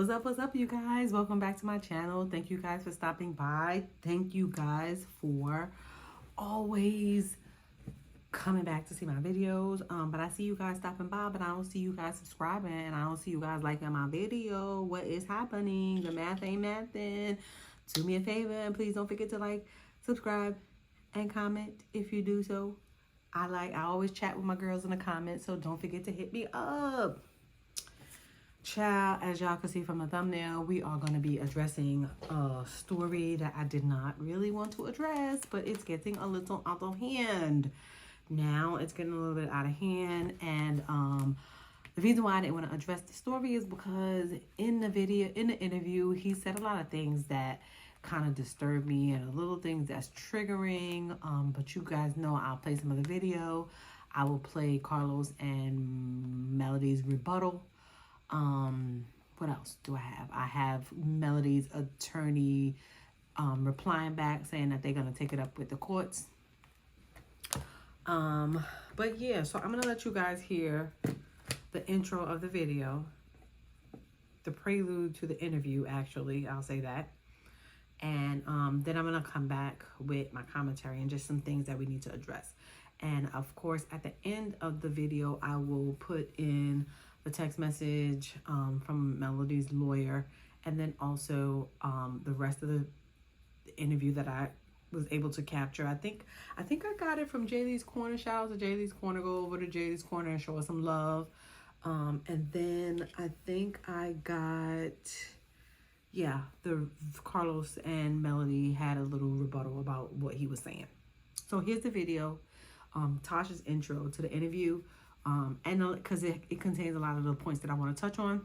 What's up, you guys? Welcome back to my channel. Thank you guys for stopping by. Thank you guys for always coming back to see my videos. But I see you guys stopping by, but I don't see you guys subscribing, and I don't see you guys liking my video. What is happening? The math ain't mathin'. Do me a favor and please don't forget to like, subscribe, and comment if you do so. I always chat with my girls in the comments, so don't forget to hit me up. Child, as y'all can see from the thumbnail, we are going to be addressing a story that I did not really want to address, but it's getting a little out of hand. Now it's getting a little bit out of hand, and the reason why I didn't want to address the story is because in the interview, he said a lot of things that kind of disturbed me and a little things that's triggering. But you guys know I'll play some of the video. I will play Carlos and Melody's rebuttal. What else do I have? I have Melody's attorney replying back saying that they're going to take it up with the courts. But yeah, so I'm going to let you guys hear the intro of the video, the prelude to the interview, actually, I'll say that. And then I'm going to come back with my commentary and just some things that we need to address. And of course, at the end of the video, I will put in the text message from Melody's lawyer, and then also the rest of the interview that I was able to capture. I think I got it from Jaylee's Corner. Shout out to Jaylee's Corner. Go over to Jaylee's Corner and show us some love. And then I think I got, yeah, the Carlos and Melody had a little rebuttal about what he was saying. So here's the video, Tasha's intro to the interview. And because it contains a lot of the points that I want to touch on,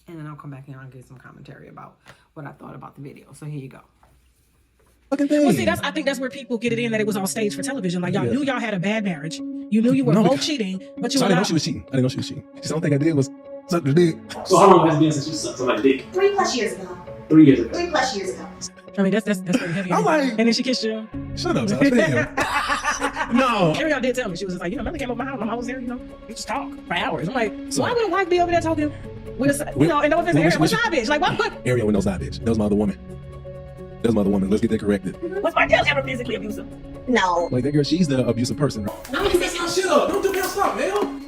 and then I'll come back and I'll give some commentary about what I thought about the video. So here you go. Well, see, I think that's where people get it in, that it was all staged for television. Like, y'all knew y'all had a bad marriage. You knew you were both cheating, but you so were I didn't know she was cheating. I didn't know she was cheating. The only thing I did was suck the dick. So how long has it been since you sucked somebody's dick? 3+ years ago. 3 years ago. 3+ years ago. I mean, that's pretty heavy. I'm like, and then she kissed you. Shut up, Tasha. Damn. No. Ariel did tell me. She was just like, Melody came over my house. My mom was there, you just talk for hours. I'm like, So, why would a wife be over there talking with a, and no offense, Ariel, what's side bitch? Like, what? Ariel with no side bitch. That was my other woman. That was my other woman. Let's get that corrected. Was my girl ever physically abusive? No. Like, that girl, she's the abusive person. Shut up! Don't do that stuff, man!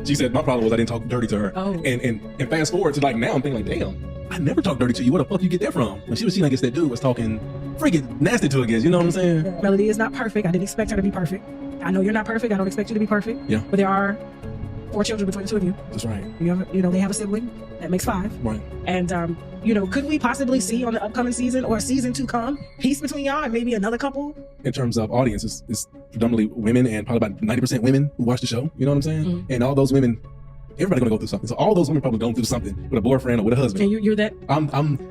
She said my problem was I didn't talk dirty to her. Oh. And fast forward to like now, I'm thinking like, damn, I never talked dirty to you. Where the fuck you get that from? When she was cheating, I guess that dude was talking freaking nasty to her again. You know what I'm saying? Melody is not perfect. I didn't expect her to be perfect. I know you're not perfect. I don't expect you to be perfect. Yeah. But there are 4 children between the two of you. That's right. They have a sibling. That makes 5. Right. And, could we possibly see on the upcoming season or season 2 come peace between y'all and maybe another couple? In terms of audience, it's predominantly women, and probably about 90% women who watch the show. You know what I'm saying? Mm-hmm. And all those women, everybody gonna go through something. So all those women probably going through something with a boyfriend or with a husband. And you're that.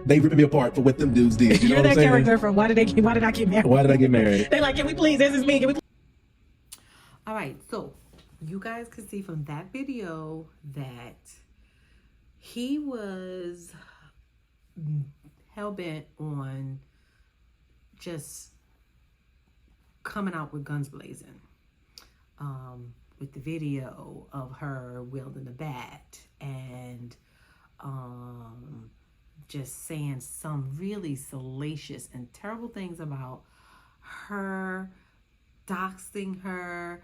They ripping me apart for what them dudes did. You know you're what I'm that saying? character from Why Did I Get Married? Why did I get married? They like, can we please? This is me. Can we? All right, so you guys can see from that video that he was hell-bent on just coming out with guns blazing, with the video of her wielding the bat and just saying some really salacious and terrible things about her, doxing her,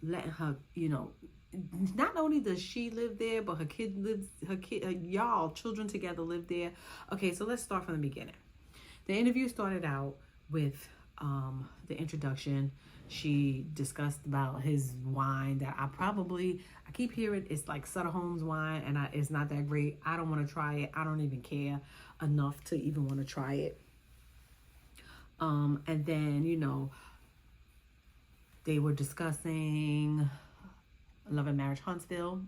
letting her, not only does she live there, but y'all children together live there. Okay, so let's start from the beginning. The interview started out with the introduction. She discussed about his wine that I keep hearing it's like Sutter Homes wine, and it's not that great. I don't want to try it. I don't even care enough to even want to try it. And then, they were discussing Love and Marriage Huntsville.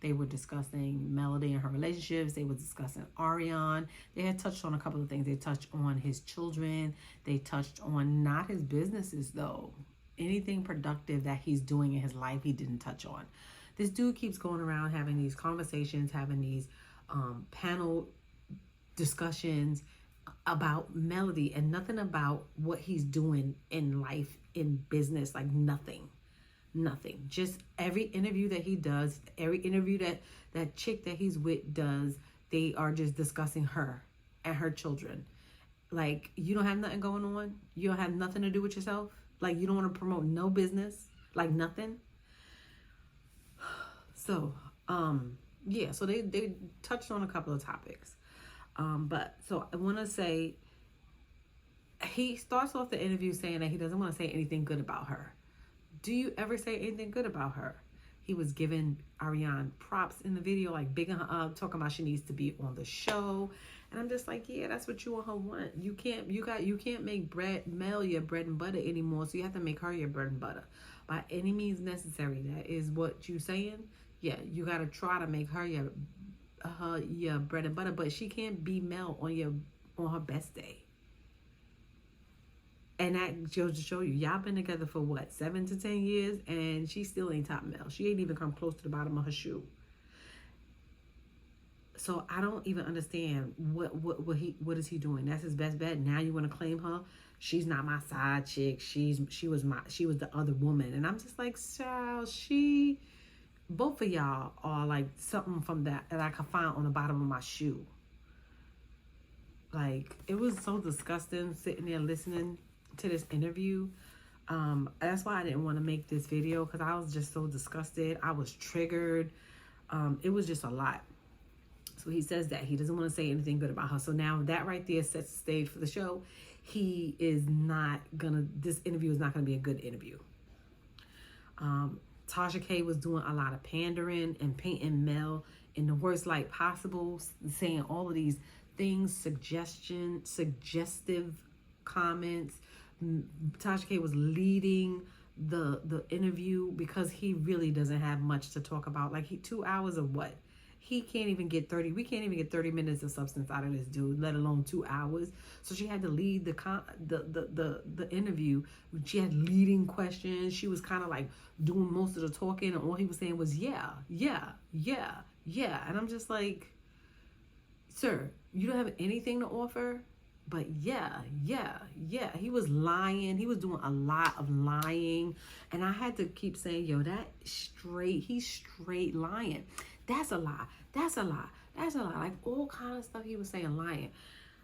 They were discussing Melody and her relationships. They were discussing Ariane. They had touched on a couple of things. They touched on his children. They touched on not his businesses, though. Anything productive that he's doing in his life, he didn't touch on. This dude keeps going around having these conversations, having these panel discussions about Melody, and nothing about what he's doing in life, in business, like nothing. Nothing. Just every interview that he does, every interview that chick that he's with does, they are just discussing her and her children. Like, you don't have nothing going on? You don't have nothing to do with yourself? Like, you don't want to promote no business? Like, nothing? So, yeah, so they touched on a couple of topics. But, so I want to say, he starts off the interview saying that he doesn't want to say anything good about her. Do you ever say anything good about her? He was giving Ariane props in the video, like bigging her up, talking about she needs to be on the show. And I'm just like, yeah, that's what you and her want. You can't make Mel your bread and butter anymore, so you have to make her your bread and butter. By any means necessary, that is what you saying. Yeah, you gotta try to make her your bread and butter, but she can't be Mel on her best day. And that goes to show you, y'all been together for what, 7 to 10 years, and she still ain't top Mel. She ain't even come close to the bottom of her shoe. So I don't even understand what is he doing. That's his best bet. Now you want to claim her? She's not my side chick. She was the other woman. And I'm just like, child, both of y'all are like something from that I could find on the bottom of my shoe. Like, it was so disgusting sitting there listening to this interview. That's why I didn't want to make this video, because I was just so disgusted. I was triggered. It was just a lot. So he says that he doesn't want to say anything good about her. So now that right there sets the stage for the show. This interview is not gonna be a good interview. Tasha K was doing a lot of pandering and painting Mel in the worst light possible, saying all of these things, suggestive comments. Tasha K was leading the interview because he really doesn't have much to talk about. Like, 2 hours of what? We can't even get 30 minutes of substance out of this dude, let alone 2 hours. So she had to lead the interview. She had leading questions. She was kind of like doing most of the talking, and all he was saying was yeah. And I'm just like, sir, you don't have anything to offer? But yeah. He was lying. He was doing a lot of lying. And I had to keep saying, yo, he's straight lying. That's a lie. Like, all kind of stuff he was saying lying.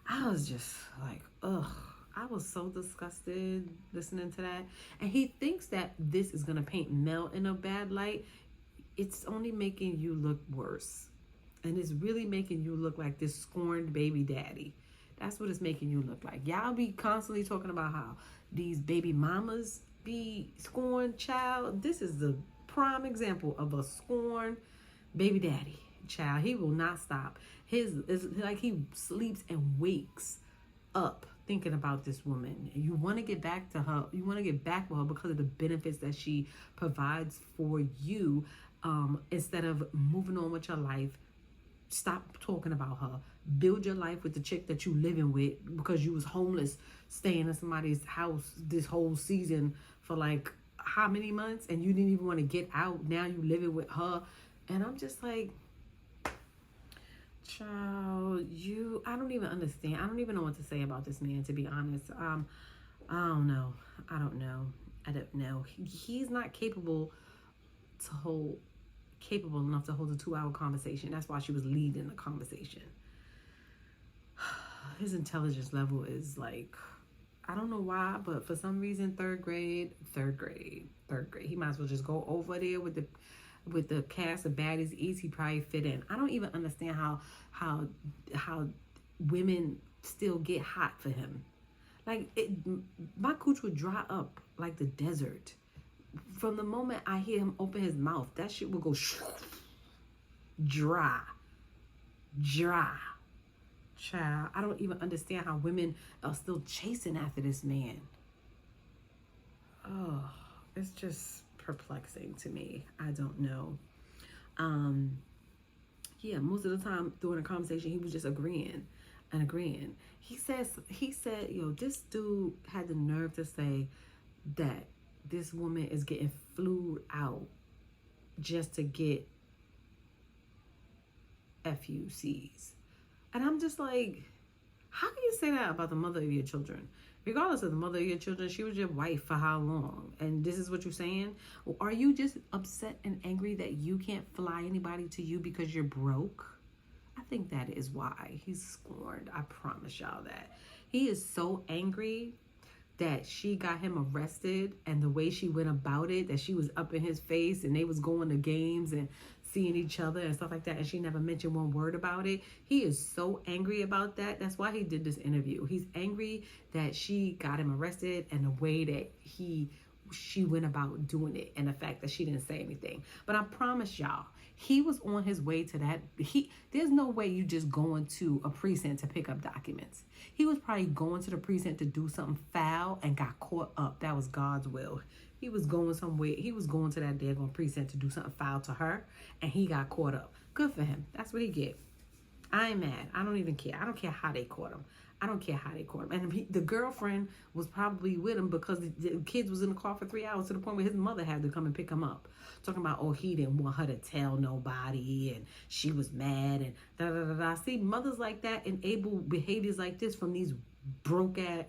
I was just like, ugh. I was so disgusted listening to that. And he thinks that this is going to paint Mel in a bad light. It's only making you look worse. And it's really making you look like this scorned baby daddy. That's what it's making you look like. Y'all be constantly talking about how these baby mamas be scorned. Child, this is the prime example of a scorned baby daddy. Child, he will not stop. It's like he sleeps and wakes up thinking about this woman. You want to get back to her. You want to get back with her because of the benefits that she provides for you, instead of moving on with your life. Stop talking about her. Build your life with the chick that you living with, because you was homeless, staying in somebody's house this whole season for like how many months, and you didn't even want to get out. Now you living with her. And I'm just like, child, I don't even understand. I don't even know what to say about this man, to be honest. I don't know. He's not capable enough to hold a 2-hour conversation. That's why she was leading the conversation. His intelligence level is like, I don't know why, but for some reason, third grade. He might as well just go over there with the cast of baddies east. He probably fit in. I don't even understand how women still get hot for him. Like, my cooch would dry up like the desert. From the moment I hear him open his mouth, that shit would go dry. Child, I don't even understand how women are still chasing after this man. Oh, it's just perplexing to me. I don't know. Yeah, most of the time during the conversation, he was just agreeing. He said, yo, this dude had the nerve to say that this woman is getting flued out just to get FUCs. And I'm just like, how can you say that about the mother of your children? regardless of the mother of your children, she was your wife for how long? And this is what you're saying? Or are you just upset and angry that you can't fly anybody to you because you're broke? I think that is why he's scorned. I promise y'all that. He is so angry that she got him arrested, and the way she went about it, that she was up in his face and they was going to games and seeing each other and stuff like that, and she never mentioned one word about it. He is so angry about that. That's why he did this interview. He's angry that she got him arrested and the way that she went about doing it, and the fact that she didn't say anything. But I promise y'all, he was on his way to that. There's no way you just going to a precinct to pick up documents. He was probably going to the precinct to do something foul and got caught up. That was God's will. He was going somewhere. He was going to that daggone precinct to do something foul to her, and he got caught up. Good for him. That's what he get. I ain't mad. I don't even care. I don't care how they caught him. I don't care how they caught him. And the girlfriend was probably with him because the kids was in the car for 3 hours, to the point where his mother had to come and pick him up. Talking about, oh, he didn't want her to tell nobody, and she was mad, and da-da-da-da. See, mothers like that enable behaviors like this from these broke ass,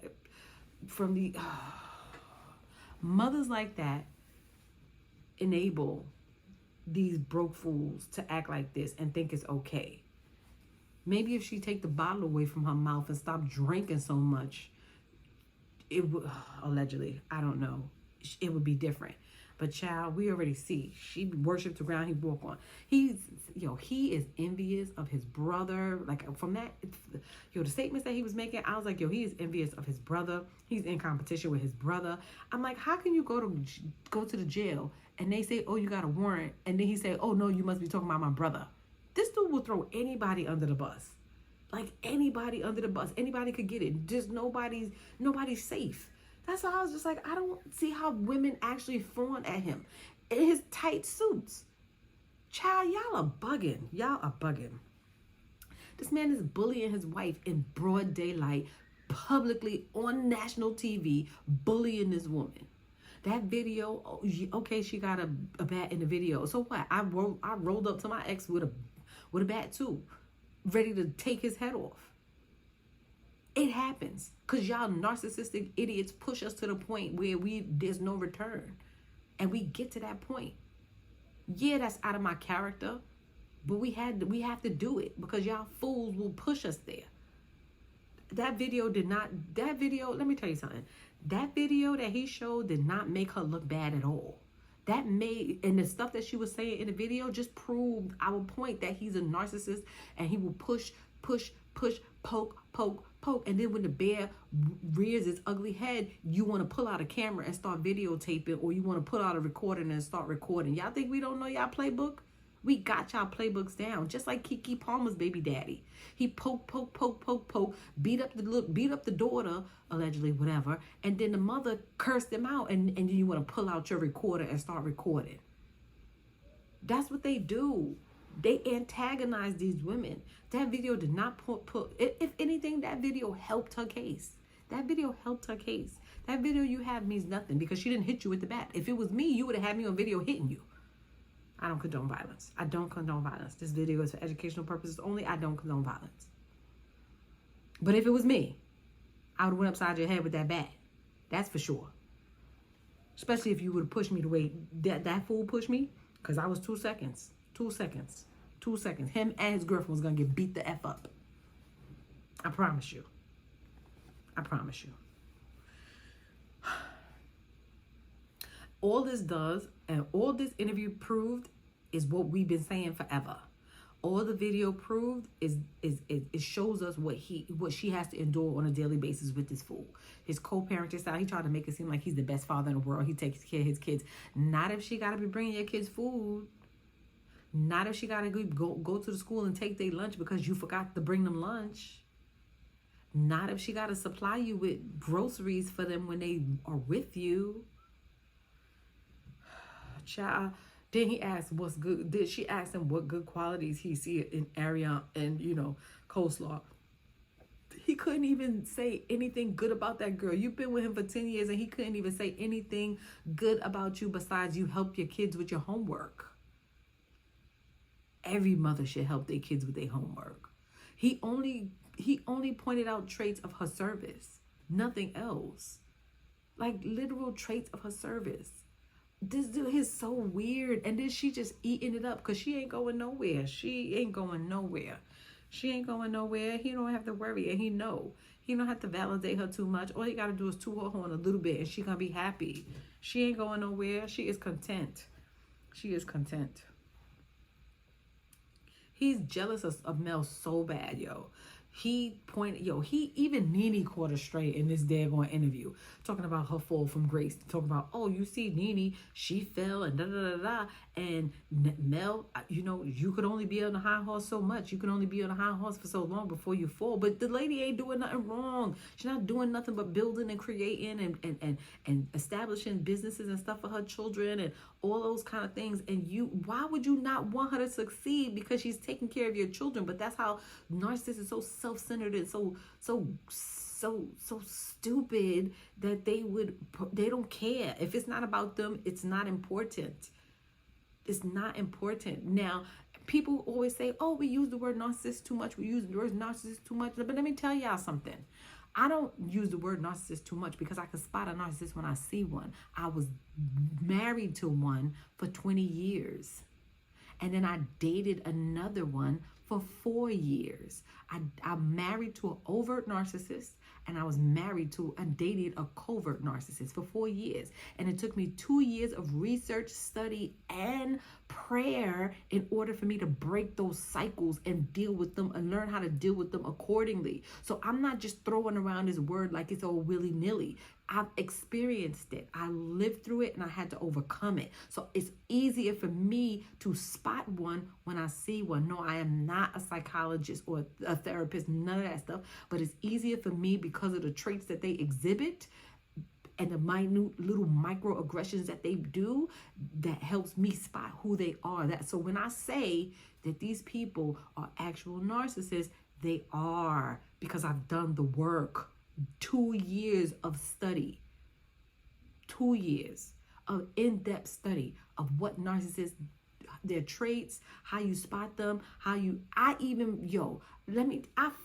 mothers like that enable these broke fools to act like this and think it's okay. Maybe if she take the bottle away from her mouth and stop drinking so much, it would, allegedly, I don't know, it would be different. But child, we already see, she worshipped the ground he walked on. He is envious of his brother. Like, from that, the statements that he was making, I was like, he is envious of his brother. He's in competition with his brother. I'm like, how can you go to the jail and they say, oh, you got a warrant, and then he say, oh no, you must be talking about my brother. This dude will throw anybody under the bus. Like, anybody under the bus. Anybody could get it. Just nobody's safe. That's why I was just like, I don't see how women actually fawn at him in his tight suits. Child, y'all are bugging. Y'all are bugging. This man is bullying his wife in broad daylight, publicly on national TV, bullying this woman. That video, okay, she got a bat in the video. So what? I rolled up to my ex with a bat too, ready to take his head off. It happens because y'all narcissistic idiots push us to the point where there's no return, and we get to that point. Yeah, that's out of my character, but we have to do it because y'all fools will push us there. Let me tell you something. That video that he showed did not make her look bad at all. And the stuff that she was saying in the video just proved our point that he's a narcissist, and he will push, poke. And then when the bear rears its ugly head, you want to pull out a camera and start videotaping, or you want to pull out a recording and start recording. Y'all think we don't know y'all playbook? We got y'all playbooks down, just like Keke Palmer's baby daddy. He poke, beat up the daughter, allegedly, whatever, and then the mother cursed him out, and then you want to pull out your recorder and start recording. That's what they do. They antagonize these women. That video did not if anything, that video helped her case. That video you have means nothing because she didn't hit you with the bat. If it was me, you would have had me on video hitting you. I don't condone violence. I don't condone violence. This video is for educational purposes only. I don't condone violence. But if it was me, I would have went upside your head with that bat. That's for sure. Especially if you would have pushed me the way that fool pushed me. Because I was 2 seconds. 2 seconds. 2 seconds. Him and his girlfriend was going to get beat the F up. I promise you. I promise you. All this does, and all this interview proved, is what we've been saying forever. All the video proved is it shows us what she has to endure on a daily basis with this fool. His co-parenting style, he tried to make it seem like he's the best father in the world. He takes care of his kids. Not if she got to be bringing your kids food. Not if she got to go to the school and take their lunch because you forgot to bring them lunch. Not if she got to supply you with groceries for them when they are with you. Child. Then he asked what's good. Did she ask him what good qualities he see in Ariana and, coleslaw? He couldn't even say anything good about that girl. You've been with him for 10 years and he couldn't even say anything good about you besides you help your kids with your homework. Every mother should help their kids with their homework. He only pointed out traits of her service. nothing else. Like literal traits of her service. This dude is so weird. And then she just eating it up because she ain't going nowhere. She ain't going nowhere. She ain't going nowhere. He don't have to worry. And he don't have to validate her too much. All he got to do is toot her horn a little bit and she gonna be happy. She ain't going nowhere. She is content. She is content. He's jealous of Mel so bad, yo. He even Nene caught her straight in this daggone interview, talking about her fall from grace, talking about, oh, you see Nene, she fell and da-da-da-da, and Mel, you could only be on a high horse so much. You can only be on a high horse for so long before you fall. But the lady ain't doing nothing wrong. She's not doing nothing but building and creating and establishing businesses and stuff for her children and all those kind of things. And why would you not want her to succeed? Because she's taking care of your children. But that's how narcissists are so self-centered and so stupid that they don't care. If it's not about them, it's not important. It's not important. Now, people always say, oh, we use the word narcissist too much. We use the word narcissist too much. But let me tell y'all something. I don't use the word narcissist too much because I can spot a narcissist when I see one. I was married to one for 20 years. And then I dated another one for 4 years. I'm married to an overt narcissist, and I was dated a covert narcissist for 4 years. And it took me 2 years of research, study, and prayer in order for me to break those cycles and deal with them and learn how to deal with them accordingly. So I'm not just throwing around this word like it's all willy-nilly. I've experienced it. I lived through it and I had to overcome it. So it's easier for me to spot one when I see one. No, I am not a psychologist or a therapist, none of that stuff. But it's easier for me because of the traits that they exhibit and the minute little microaggressions that they do that helps me spot who they are. So when I say that these people are actual narcissists, they are, because I've done the work. 2 years of study, 2 years of in-depth study of what narcissists, their traits, how you spot them, I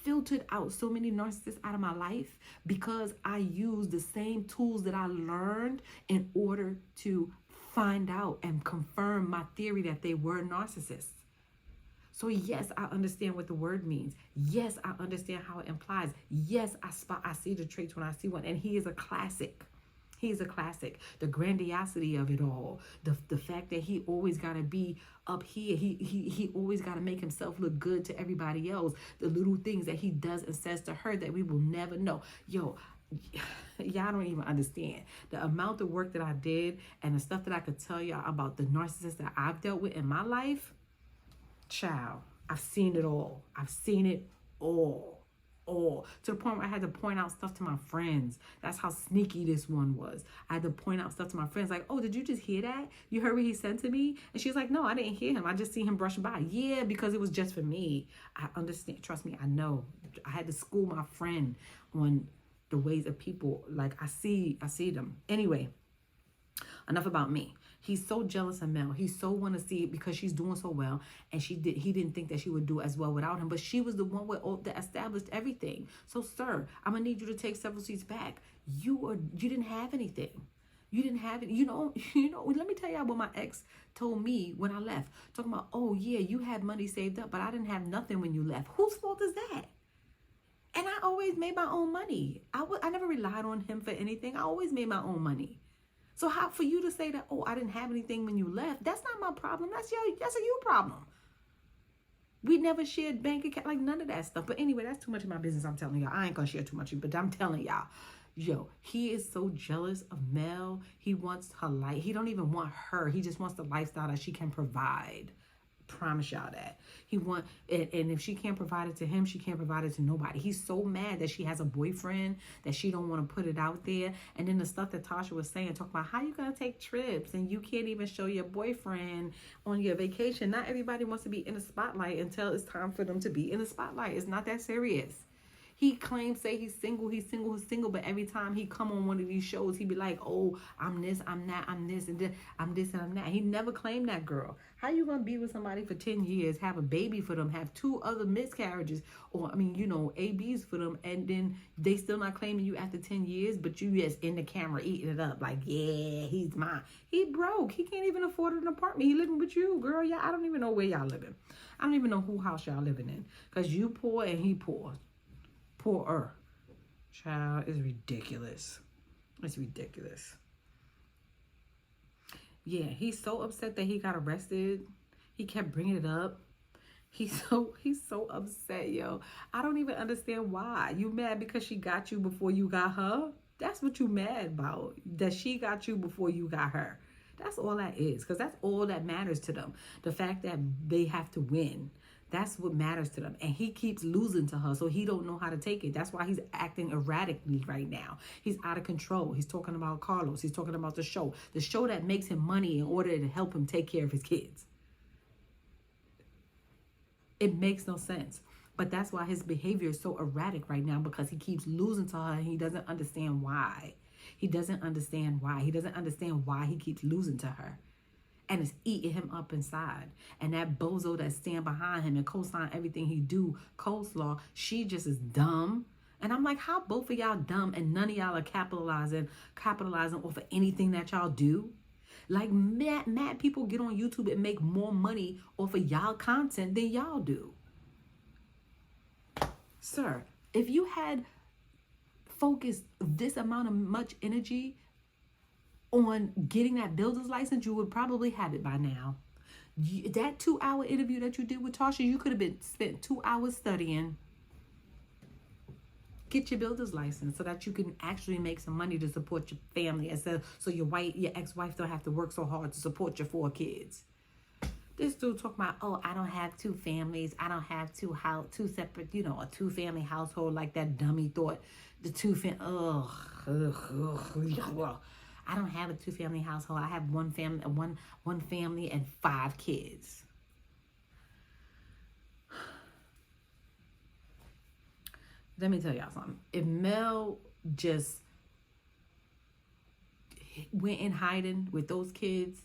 filtered out so many narcissists out of my life because I used the same tools that I learned in order to find out and confirm my theory that they were narcissists. So yes, I understand what the word means. Yes, I understand how it implies. Yes, I see the traits when I see one. And he is a classic. He is a classic. The grandiosity of it all. The fact that he always got to be up here. He always got to make himself look good to everybody else. The little things that he does and says to her that we will never know. Yo, y'all don't even understand the amount of work that I did and the stuff that I could tell y'all about the narcissists that I've dealt with in my life. Child, I've seen it all. I've seen it all. To the point where I had to point out stuff to my friends. That's how sneaky this one was. I had to point out stuff to my friends like, oh, did you just hear that? You heard what he said to me? And she's like, no, I didn't hear him. I just see him brushing by. Yeah, because it was just for me. I understand. Trust me, I know. I had to school my friend on the ways of people. Like I see them. Anyway, enough about me. He's so jealous of Mel. He so want to see it because she's doing so well, and he didn't think that she would do as well without him. But she was the one that established everything. So, sir, I'm gonna need you to take several seats back. You didn't have anything. You didn't have it. You know. Let me tell y'all what my ex told me when I left. Talking about, oh yeah, you had money saved up, but I didn't have nothing when you left. Whose fault is that? And I always made my own money. I never relied on him for anything. I always made my own money. So how for you to say that, oh, I didn't have anything when you left, that's not my problem. That's a you problem. We never shared bank account, like none of that stuff. But anyway, that's too much of my business, I'm telling y'all. I ain't gonna share too much, but I'm telling y'all. Yo, he is so jealous of Mel. He wants her life. He don't even want her. He just wants the lifestyle that she can provide. Promise y'all that. And if she can't provide it to him, she can't provide it to nobody. He's so mad that she has a boyfriend, that she don't want to put it out there. And then the stuff that Tasha was saying, talking about how you gonna take trips and you can't even show your boyfriend on your vacation. Not everybody wants to be in the spotlight until it's time for them to be in the spotlight. It's not that serious. He claims, say he's single, but every time he come on one of these shows, he be like, oh, I'm this, I'm that, I'm this, and this, I'm this, and I'm that. He never claimed that girl. How you gonna be with somebody for 10 years, have a baby for them, have 2 other miscarriages, or, I mean, you know, ABs for them, and then they still not claiming you after 10 years, but you just in the camera eating it up, like, yeah, he's mine. He broke. He can't even afford an apartment. He living with you, girl. Yeah, I don't even know where y'all living. I don't even know who house y'all living in, because you poor and he poor. Poorer. Child, is ridiculous. It's ridiculous. Yeah, he's so upset that he got arrested. He kept bringing it up. He's so upset, yo. I don't even understand why. You mad because she got you before you got her? That's what you mad about. That she got you before you got her. That's all that is, because that's all that matters to them. The fact that they have to win. That's what matters to them. And he keeps losing to her, so he don't know how to take it. That's why he's acting erratically right now. He's out of control. He's talking about Carlos. He's talking about the show that makes him money in order to help him take care of his kids. It makes no sense. But that's why his behavior is so erratic right now, because he keeps losing to her and he doesn't understand why. He doesn't understand why. He doesn't understand why he keeps losing to her. And it's eating him up inside. And that bozo that stand behind him and co-sign everything he do, coleslaw, she just is dumb. And I'm like, how both of y'all dumb and none of y'all are capitalizing off of anything that y'all do? Like mad people get on YouTube and make more money off of y'all content than y'all do. Sir, if you had focused this amount of much energy on getting that builder's license, you would probably have it by now. That 2-hour interview that you did with Tasha, you could have spent 2 hours studying. Get your builder's license so that you can actually make some money to support your family, so your ex-wife don't have to work so hard to support your 4 kids. This dude talking about, oh, I don't have 2 families. I don't have two separate, a 2-family household, like that dummy thought. The 2-family, I don't have a 2-family household. I have one family and 5 kids. Let me tell y'all something. If Mel just went in hiding with those kids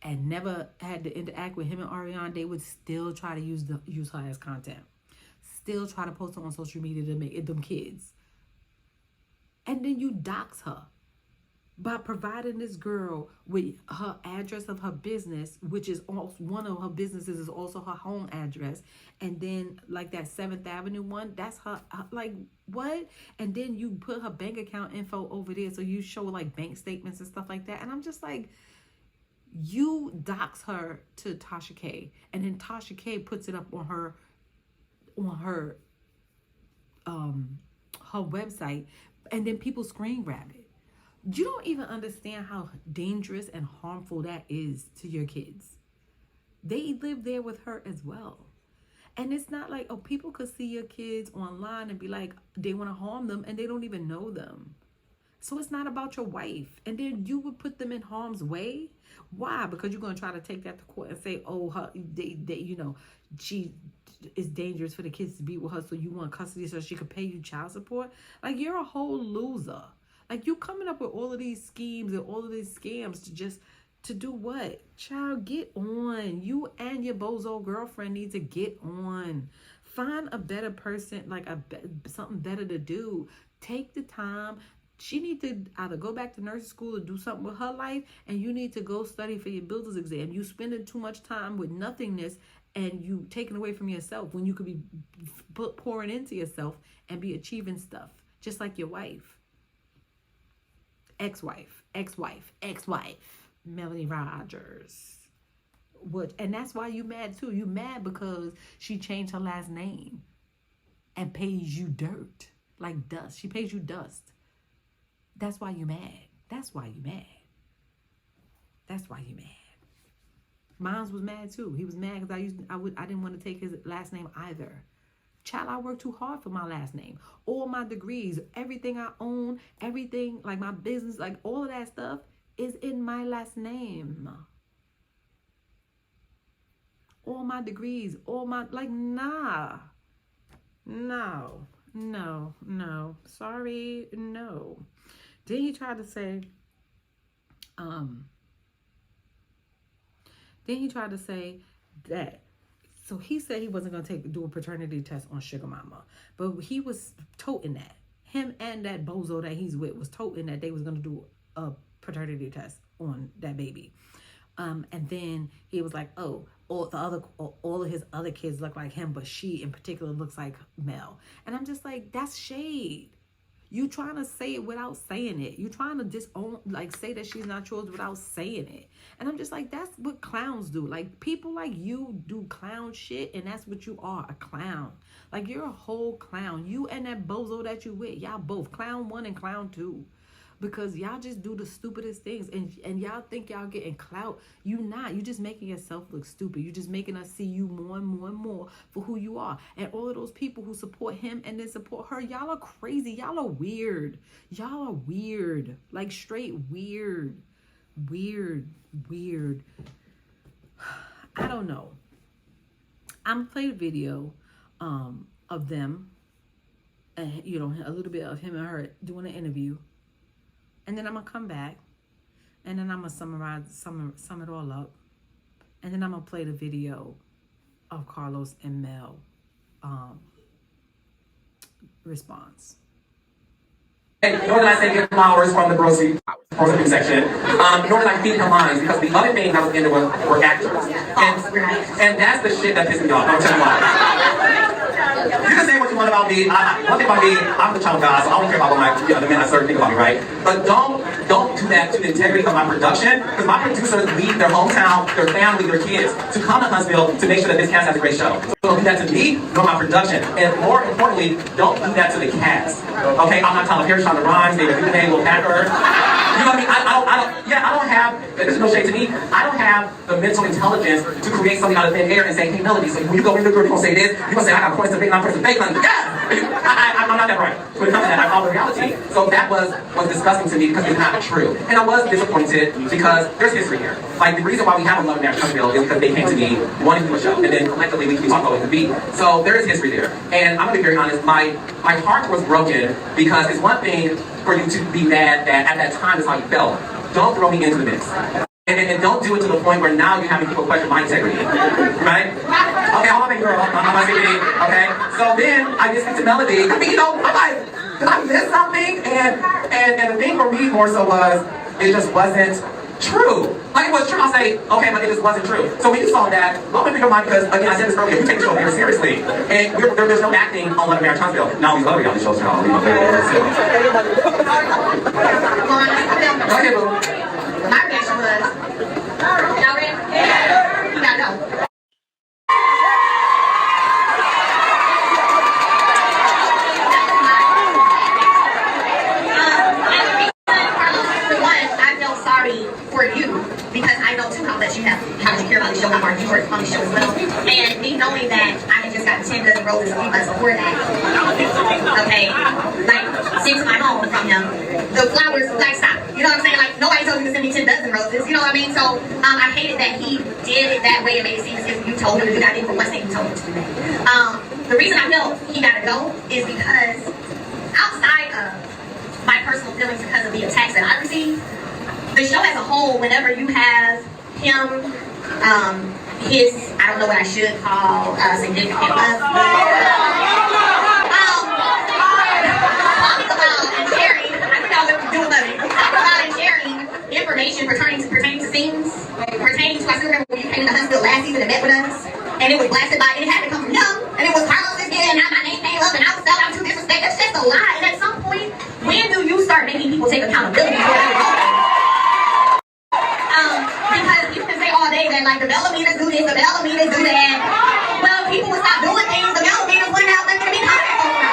and never had to interact with him and Ariane, they would still try to use her as content. Still try to post her on social media to make them kids. And then you dox her by providing this girl with her address of her business, which is also one of her businesses is also her home address. And then like that 7th Avenue one, that's her, like what? And then you put her bank account info over there. So you show like bank statements and stuff like that. And I'm just like, you dox her to Tasha K. And then Tasha K puts it up on her website. And then people screen grab it. You don't even understand how dangerous and harmful that is to your kids. They live there with her as well. And it's not like, oh, people could see your kids online and be like, they want to harm them and they don't even know them. So it's not about your wife. And then you would put them in harm's way. Why? Because you're going to try to take that to court and say, oh, she is dangerous for the kids to be with her, so you want custody so she could pay you child support. Like, you're a whole loser. Like, you coming up with all of these schemes and all of these scams to do what? Child, get on. You and your bozo girlfriend need to get on. Find a better person, like something better to do. Take the time. She need to either go back to nursing school or do something with her life, and you need to go study for your builder's exam. You spending too much time with nothingness and you taking away from yourself when you could be pouring into yourself and be achieving stuff, just like your wife. Ex-wife, Melanie Rogers. And that's why you mad too. You mad because she changed her last name and pays you dirt, like dust. She pays you dust. That's why you mad. That's why you mad. Mine was mad too. He was mad because I didn't want to take his last name either. Child, I worked too hard for my last name. All my degrees, everything I own, everything, like my business, like all of that stuff is in my last name. All my degrees, nah. No. Sorry, no. Then he tried to say, that. So he said he wasn't gonna do a paternity test on Sugar Mama, but he was toting that. Him and that bozo that he's with was toting that they was gonna do a paternity test on that baby. And then he was like, oh, all of his other kids look like him, but she in particular looks like Mel. And I'm just like, that's shade. You trying to say it without saying it. You trying to disown, like, say that she's not yours without saying it. And I'm just like, that's what clowns do. Like, people like you do clown shit, and that's what you are, a clown. Like, you're a whole clown. You and that bozo that you with, y'all both, clown 1 and clown 2. Because y'all just do the stupidest things, and y'all think y'all getting clout. You not. You just making yourself look stupid. You just making us see you more and more and more for who you are. And all of those people who support him and then support her, y'all are crazy. Y'all are weird. Y'all are weird. Like, straight weird. Weird. I don't know. I'm playing a video of them, and you know, a little bit of him and her doing an interview. And then I'm going to come back, and then I'm going to sum it all up. And then I'm going to play the video of Carlos and Mel response. Nor did I say get flowers from the grocery section. Nor did I feed him lines, because the other things I was into were actors. And that's the shit that pissed me off. I'll tell you why. You can say what you want about me. One thing about me, I'm the child of God, so I don't care about what the men I serve think about me, right? But don't do that to the integrity of my production, because my producers leave their hometown, their family, their kids, to come to Huntsville to make sure that this cast has a great show. So don't do that to me, nor my production. And more importantly, don't do that to the cast. Okay, I'm not Tyler Perry, Shonda Rhimes, David Duquesne, Will Packer. You know what I mean? I don't have, there's no shade to me, I don't have the mental intelligence to create something out of thin air and say, hey, Melody, so when you go in the girl, you're going to say this, you're going to say, I got points to fake, and I'm points to fake, honey. Yes! I'm not that bright. When it comes to that, I follow reality. So that was disgusting to me, because it's not true. And I was disappointed, because there's history here. Like, the reason why we have a love marriage Huntsville is because they came to me wanting to do a show, and then collectively we talked about what it could be. So there is history there. And I'm going to be very honest, my heart was broken, because it's one thing for you to be mad that at that time is how you felt. Don't throw me into the mix. And don't do it to the point where now you're having people question my integrity. Right? Okay, I'm a big girl. I'm my dignity. Okay? So then I just get to Melody. I mean, you know, I'm like, did I miss something? And the thing for me more so was, it just wasn't true. Like, it was true, I'll say, okay, but it just wasn't true. So when you saw that, I'm gonna pick up mine, because, again, I said this earlier, we take the show very seriously. And there's no acting on Love Marriage Huntsville. Now we love reality shows, y'all. Go ahead, boo. My reaction was, y'all ready? Yeah. You gotta go. For you, because I know too how much you care about the show, how hard you work on the show as well. And me knowing that I had just gotten 10 dozen roses a few months before that, okay, like, sent to my home from him, the flowers, like, stop. You know what I'm saying? Like, nobody told me to send me 10 dozen roses, you know what I mean? So, I hated that he did it that way and made it seem as if you told him to do that. I didn't for one second you told him to do that. The reason I felt he gotta go is because outside of my personal feelings because of the attacks that I received, the show as a whole, whenever you have him, his, I don't know what I should call significant other, talking about and sharing, I think I was doing nothing, talking about and sharing information pertaining to scenes, pertaining to, I still remember when you came into Huntsville last season and met with us, and it was blasted by, and it had to come from him, and it was Carlos this year, and now my name came up, and I was felt I'm too disrespectful. That's just a lie. And at some point, when do you start making people take accountability for their wrong? Because you can say all day that, like, the Bellamines do this, the Bellamines do that. Well, people would stop doing things, the Bellamines wouldn't have nothing to be coming over.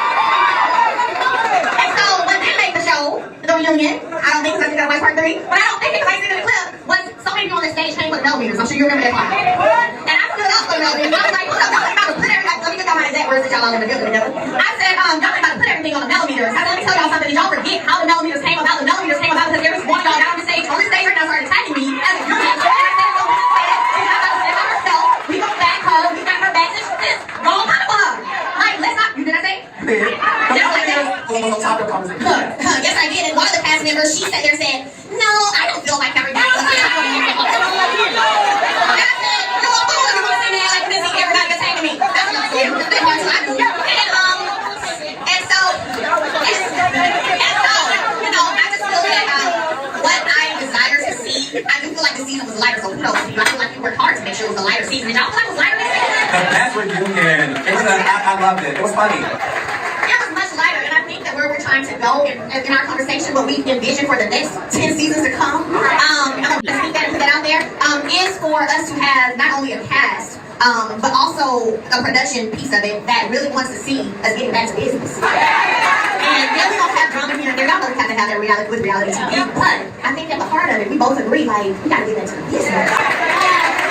And so when they make the show, the reunion, I don't think so, you gotta watch part 3, but I don't think it's like in the clip, was so many people on the stage came with the Bellamines. I'm sure you remember that part. And I stood up for the Bellamines. I was like, look, y'all ain't about to put everything, let me get y'all my exact words that y'all all in the building together. I said, y'all ain't about to put everything on the Bellamines. I said, let me tell y'all something, did y'all forget how the Bellamines came about? The Bellamines came about because every one of y'all got on the stage right now started attacking me as a unit. We go back her, we got her back, this, go on top of her. Like, let's not, did I say lighter, so kudos to you. I feel like you worked hard to make sure it was a lighter season. Did y'all feel like it was lighter this season? The best reunion. I loved it. It was funny. It was much lighter, and I think that where we're trying to go in our conversation, what we envision for the next 10 seasons to come, let's keep that and put that out there, is for us to have not only a cast, but also a production piece of it that really wants to see us getting back to business. And yeah, we don't have drama here and there. Y'all know we have to have that reality with reality TV. But I think at the heart of it, we both agree, like, we gotta get back to the business.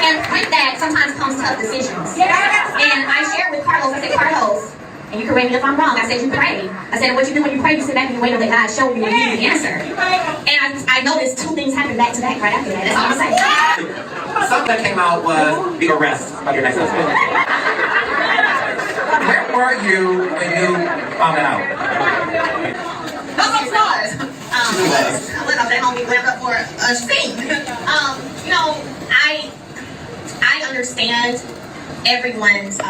And with that, sometimes comes tough decisions. And I shared with Carlos, I said, Carlos, and you correct me if I'm wrong, I said, you pray. I said, what you do when you pray, you sit back and you wait until God show you and you the answer. And I noticed two things happened back to back right after that. That's all I'm saying. Something that came out was the arrest of your next husband. Where were you when you found that out? Those stars. I went up that home, we went up for a scene. You know, I understand everyone's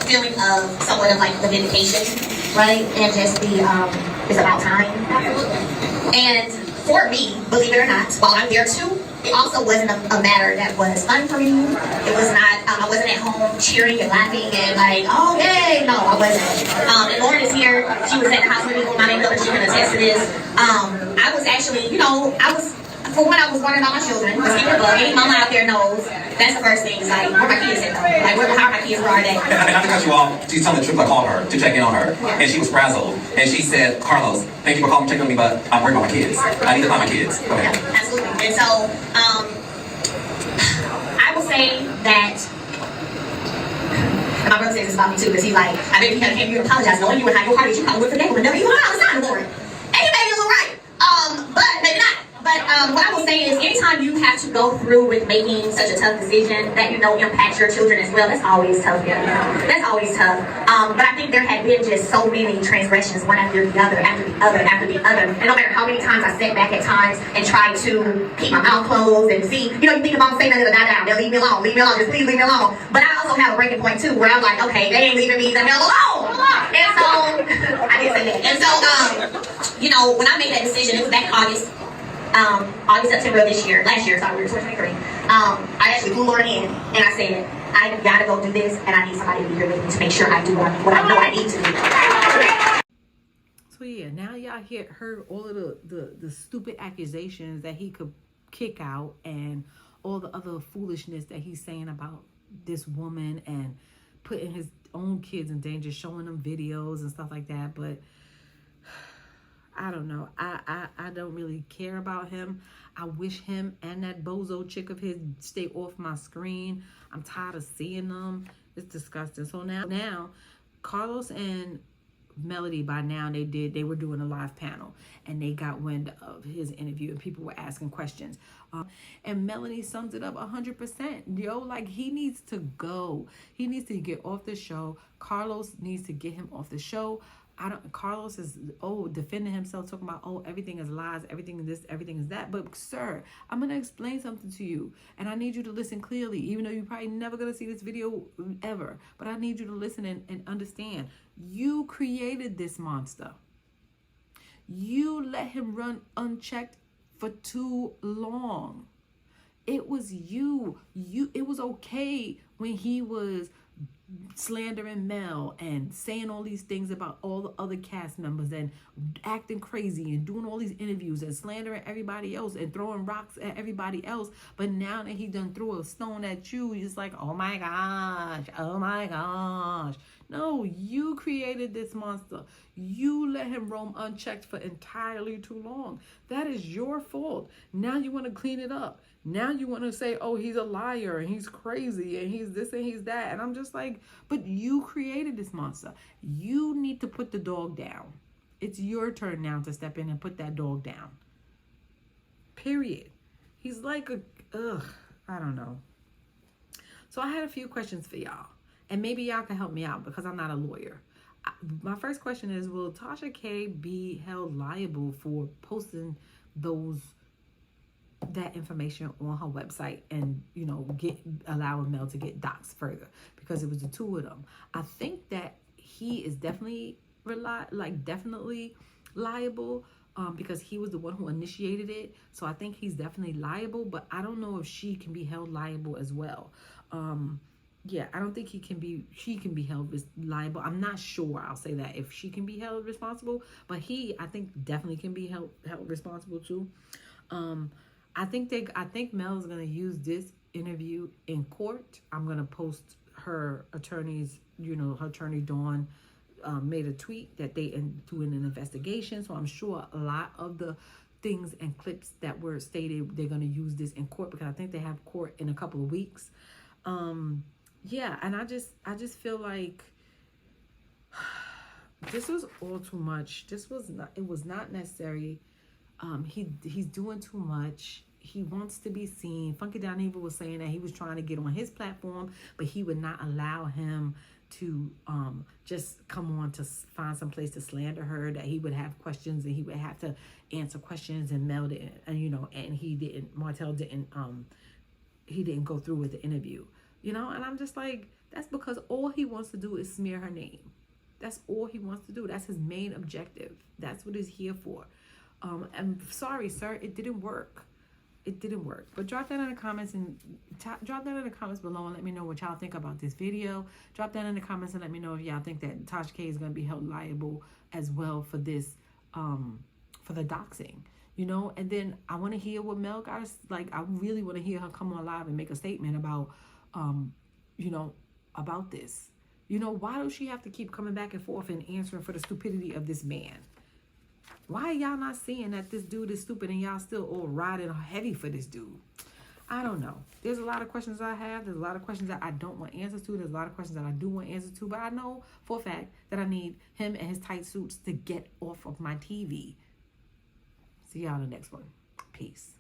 feeling of somewhat of like the vindication, right? And just the it's about time. And for me, believe it or not, while I'm there too, it also wasn't a matter that was fun for me. It was not, I wasn't at home cheering and laughing and like, oh yay, no, I wasn't. And Lauren is here, she was at the house with me with my makeup and she can attest to this. I was actually, you know, for when I was warning all my children, because any mama out there knows, that's the first thing, is like, where my kids at though? Like, how my kids are they? And not to cut you off, she's telling the truth. I called her to check in on her, and she was frazzled. And she said, Carlos, thank you for calling and checking on me, but I'm worried about my kids. I need to find my kids. Okay. Yeah, absolutely. And so, I will say that, and my brother says this about me too, because he's like, I bet you came here to apologize, knowing you and how your heart is, you probably would forget, but never even all the time, Lauren. And you may be a little right, but maybe not. But what I will say is, anytime you have to go through with making such a tough decision that you know impacts your children as well, that's always tough. Yeah, that's always tough. But I think there had been just so many transgressions, one after the other, after the other, after the other. And no matter how many times I sat back at times and tried to keep my mouth closed and see, you know, you think if I'm saying nothing, they'll leave me alone, just please leave me alone. But I also have a breaking point too, where I'm like, okay, they ain't leaving me the hell alone. And so I did say that. And so, you know, when I made that decision, it was back August, September of this year, last year, sorry, we were 2023. I actually flew Lauren in and I said, I gotta go do this and I need somebody to be here with me to make sure I do what I know I need to do. So yeah, now y'all heard all of the stupid accusations that he could kick out and all the other foolishness that he's saying about this woman and putting his own kids in danger, showing them videos and stuff like that. But I don't know. I don't really care about him. I wish him and that bozo chick of his stay off my screen. I'm tired of seeing them. It's disgusting. So now Carlos and Melody, by now they were doing a live panel and they got wind of his interview and people were asking questions. And Melody sums it up 100%. Yo, like, he needs to go. He needs to get off the show. Carlos needs to get him off the show. Carlos is defending himself, talking about everything is lies, everything is this, everything is that. But sir, I'm gonna explain something to you, and I need you to listen clearly, even though you're probably never gonna see this video ever. But I need you to listen and understand. You created this monster. You let him run unchecked for too long. It was you. It was okay when he was slandering Mel and saying all these things about all the other cast members and acting crazy and doing all these interviews and slandering everybody else and throwing rocks at everybody else. But now that he done threw a stone at you, you're just like, oh my gosh. No, you created this monster. You let him roam unchecked for entirely too long. That is your fault. Now you want to clean it up. Now you want to say, oh, he's a liar and he's crazy and he's this and he's that. And I'm just like, but you created this monster. You need to put the dog down. It's your turn now to step in and put that dog down. Period. He's like I don't know. So I had a few questions for y'all. And maybe y'all can help me out because I'm not a lawyer. My first question is, will Tasha K be held liable for posting that information on her website and, you know, allowing Mel to get doxxed further because it was the two of them? I think that he is definitely liable, because he was the one who initiated it. So I think he's definitely liable, but I don't know if she can be held liable as well. Yeah, I don't think she can be held liable. I'm not sure, I'll say that, if she can be held responsible, but I think definitely can be held responsible too. I think Mel's gonna use this interview in court. I'm gonna post her attorney's, her attorney Dawn made a tweet that they doing an investigation. So I'm sure a lot of the things and clips that were stated, they're gonna use this in court, because I think they have court in a couple of weeks. Yeah, and I just feel like this was all too much. It was not necessary. He's doing too much. He wants to be seen. Funky Down Evil was saying that he was trying to get on his platform, but he would not allow him to just come on to find some place to slander her, that he would have questions and he would have to answer questions, and Mel didn't, and Martell didn't, he didn't go through with the interview, and I'm just like, that's because all he wants to do is smear her name. That's all he wants to do. That's his main objective. That's what he's here for. I'm sorry, sir, it didn't work. It didn't work. But drop that in the comments below and let me know what y'all think about this video. Drop that in the comments and let me know if y'all think that Tasha K is going to be held liable as well for this, for the doxing, and then I want to hear what Mel got, like, I really want to hear her come on live and make a statement about, about this. Why does she have to keep coming back and forth and answering for the stupidity of this man? Why are y'all not seeing that this dude is stupid and y'all still all riding heavy for this dude? I don't know. There's a lot of questions I have. There's a lot of questions that I don't want answers to. There's a lot of questions that I do want answers to. But I know for a fact that I need him and his tight suits to get off of my TV. See y'all in the next one. Peace.